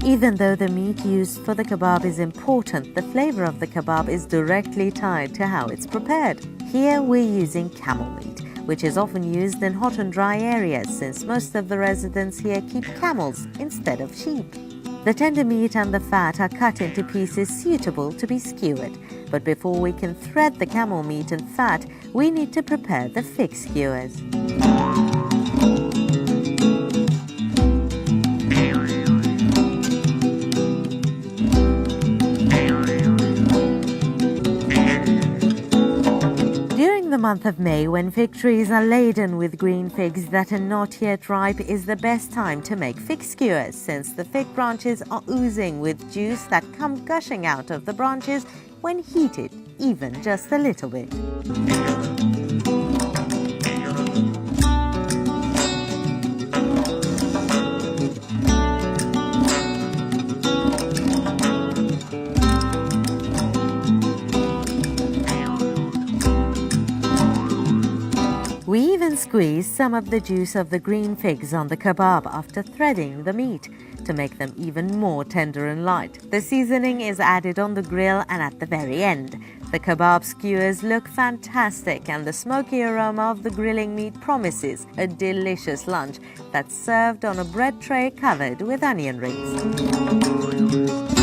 Even though the meat used for the kebab is important, the flavor of the kebab is directly tied to how it's prepared. Here we're using camel meat, which is often used in hot and dry areas since most of the residents here keep camels instead of sheep. The tender meat and the fat are cut into pieces suitable to be skewered. But before we can thread the camel meat and fat, we need to prepare the fig skewers. During the month of May, when fig trees are laden with green figs that are not yet ripe, is the best time to make fig skewers, since the fig branches are oozing with juice that come gushing out of the branches when heated, even just a little bit. We even squeeze some of the juice of the green figs on the kebab after threading the meat to make them even more tender and light. The seasoning is added on the grill and at the very end. The kebab skewers look fantastic, and the smoky aroma of the grilling meat promises a delicious lunch that's served on a bread tray covered with onion rings.